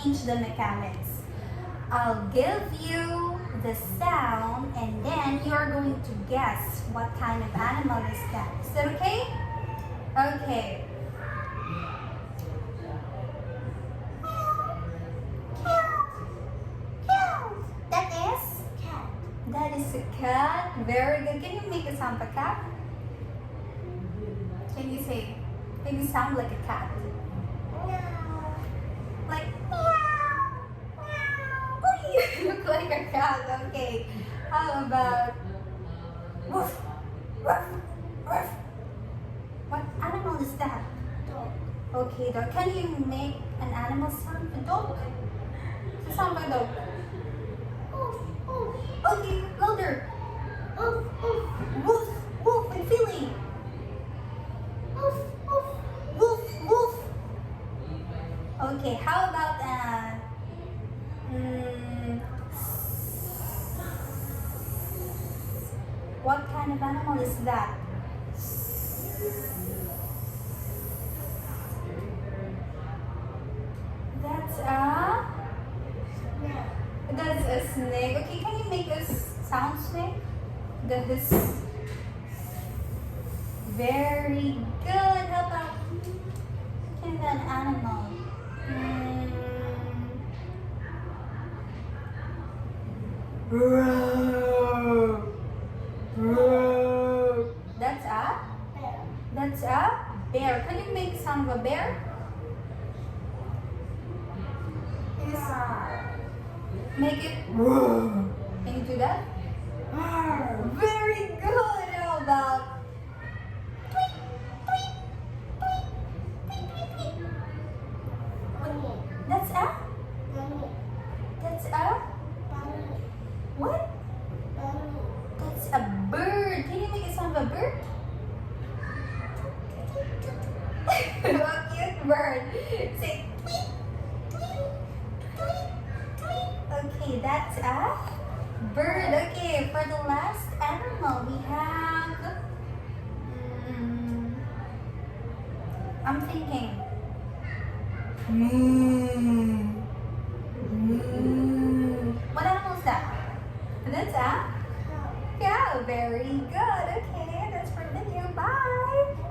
change the mechanics. I'll give you the sound and then you're going to guess what kind of animal is that. Is that okay? Okay. That is? Cat. That is a cat. Very good. Can you make a sound of a cat? Can you sound like a cat? Like meow, meow. Oh, you look like a cat. Okay. How about woof, woof, woof? What animal is that? Dog. Okay, dog. Can you make an animal sound? A dog? Sound like a dog. Okay, louder. Woof, woof. I'm feeling. Woof, woof, woof, woof. Okay, how about what kind of animal is that? That's a snake. Okay, can you make a sound snake? The hiss. Very good. How about an animal? That's a bear. That's a bear. Can you make sound of a bear? Make it. Can you do that? Very good. How about That's a what? That's a bird. Can you make a sound of a bird? A cute bird. Say tweet, tweet, tweet, tweet. Okay, that's a bird. Okay, for the last animal we have I'm thinking What animal is that? That's a cow. Very good. Okay, that's for the video. Bye.